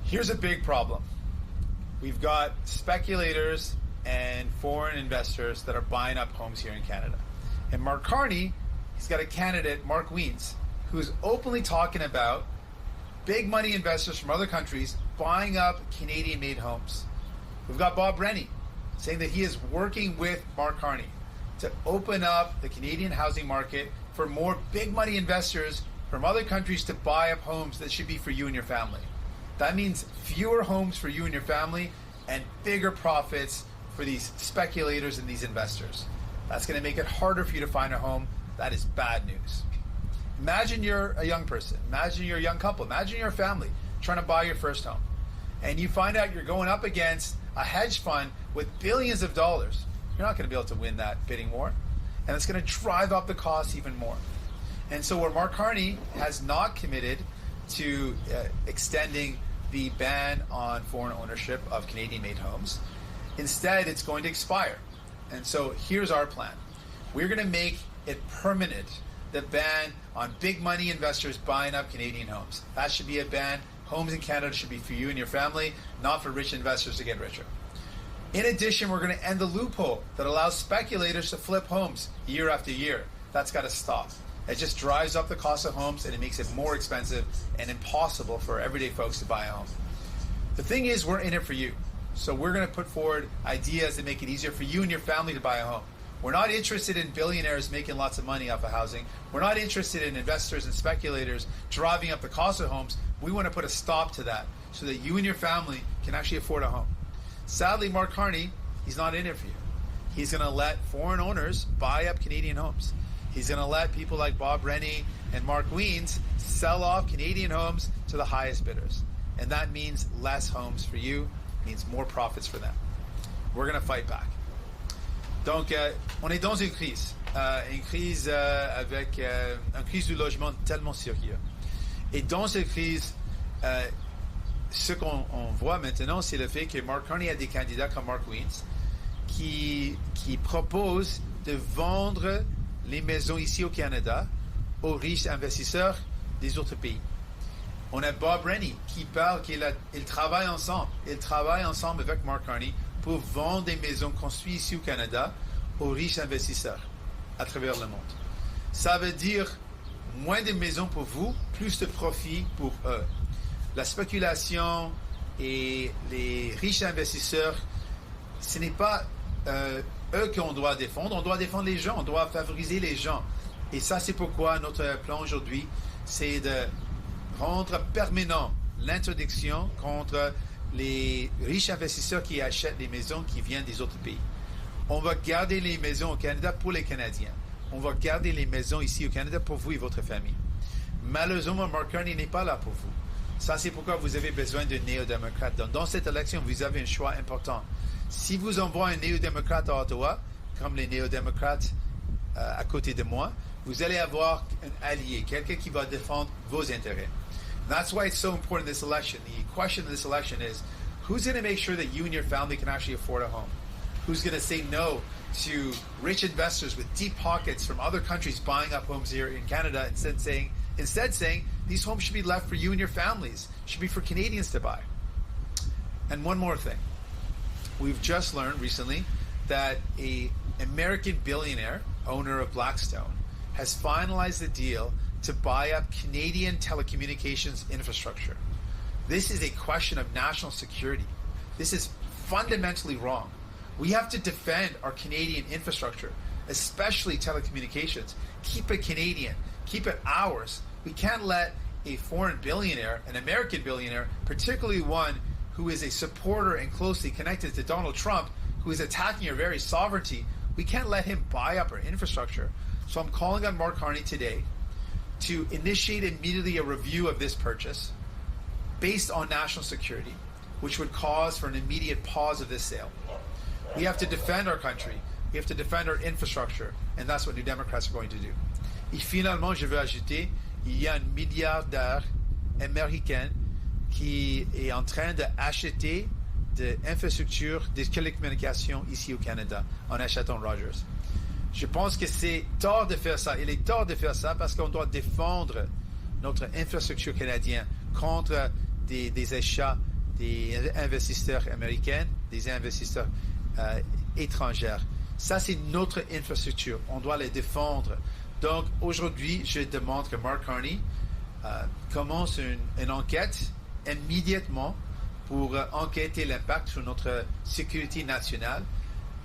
Here's a big problem. We've got speculators and foreign investors that are buying up homes here in Canada. And Mark Carney, he's got a candidate, Mark Wiens, who's openly talking about big money investors from other countries buying up Canadian-made homes. We've got Bob Rennie saying that he is working with Mark Carney to open up the Canadian housing market for more big money investors from other countries to buy up homes that should be for you and your family. That means fewer homes for you and your family and bigger profits for these speculators and these investors. That's going to make it harder for you to find a home. That is bad news. Imagine you're a young person. Imagine you're a young couple. Imagine you're a family trying to buy your first home. And you find out you're going up against a hedge fund with billions of dollars. You're not going to be able to win that bidding war. And it's going to drive up the cost even more. And so where Mark Carney has not committed to extending the ban on foreign ownership of Canadian-made homes, instead it's going to expire. And so here's our plan. We're going to make it permanent, the ban on big money investors buying up Canadian homes. That should be a ban. Homes in Canada should be for you and your family, not for rich investors to get richer. In addition, we're going to end the loophole that allows speculators to flip homes year after year. That's got to stop. It just drives up the cost of homes and it makes it more expensive and impossible for everyday folks to buy a home. The thing is, we're in it for you. So we're going to put forward ideas that make it easier for you and your family to buy a home. We're not interested in billionaires making lots of money off of housing. We're not interested in investors and speculators driving up the cost of homes. We want to put a stop to that so that you and your family can actually afford a home. Sadly, Mark Carney, he's not in it for you. He's going to let foreign owners buy up Canadian homes. He's going to let people like Bob Rennie and Mark Wiens sell off Canadian homes to the highest bidders. And that means less homes for you, means more profits for them. We're going to fight back. Donc, on est dans une crise avec une crise du logement tellement sérieux. Et dans cette crise, ce qu'on voit maintenant, c'est le fait que Mark Carney a des candidats comme Mark Wiens qui proposent de vendre les maisons ici au Canada aux riches investisseurs des autres pays. On a Bob Rennie qui parle qu'ils travaillent ensemble. Ils travaillent ensemble avec Mark Carney pour vendre des maisons construites ici au Canada aux riches investisseurs à travers le monde. Ça veut dire moins de maisons pour vous, plus de profit pour eux. La spéculation et les riches investisseurs, ce n'est pas eux qu'on doit défendre. On doit défendre les gens, on doit favoriser les gens. Et ça, c'est pourquoi notre plan aujourd'hui, c'est de rendre permanent l'interdiction contre les riches investisseurs qui achètent des maisons qui viennent des autres pays. On va garder les maisons au Canada pour les Canadiens. On va garder les maisons ici au Canada pour vous et votre famille. Malheureusement, Mark Carney n'est pas là pour vous. Ça, c'est pourquoi vous avez besoin de néo-démocrates. Donc, dans cette élection, vous avez un choix important. Si vous envoyez un néo-démocrate à Ottawa, comme les néo-démocrates à côté de moi, vous allez avoir un allié, quelqu'un qui va défendre vos intérêts. And that's why it's so important this election. The question of this election is, who's going to make sure that you and your family can actually afford a home? Who's going to say no to rich investors with deep pockets from other countries buying up homes here in Canada, instead saying these homes should be left for you and your families, should be for Canadians to buy. And one more thing. We've just learned recently that an American billionaire, owner of Blackstone, has finalized a deal to buy up Canadian telecommunications infrastructure. This is a question of national security. This is fundamentally wrong. We have to defend our Canadian infrastructure, especially telecommunications. Keep it Canadian. Keep it ours. We can't let a foreign billionaire, an American billionaire, particularly one who is a supporter and closely connected to Donald Trump, who is attacking our very sovereignty, we can't let him buy up our infrastructure. So I'm calling on Mark Carney today to initiate immediately a review of this purchase based on national security, which would cause for an immediate pause of this sale. We have to defend our country. We have to defend our infrastructure, and that's what New Democrats are going to do. Et finalement, je veux ajouter, il y a un milliardaire américain qui est en train d'acheter de l'infrastructure des télécommunications ici au Canada en achetant Rogers. Je pense que c'est tort de faire ça. Il est tort de faire ça parce qu'on doit défendre notre infrastructure canadienne contre des achats des investisseurs américains, des investisseurs étrangers. Ça, c'est notre infrastructure. On doit les défendre. Donc, aujourd'hui, je demande que Mark Carney commence une enquête immédiatement pour enquêter l'impact sur notre sécurité nationale.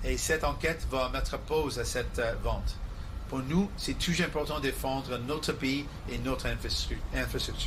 Et cette enquête va mettre pause à cette vente. Pour nous, c'est toujours important de défendre notre pays et notre infrastructure.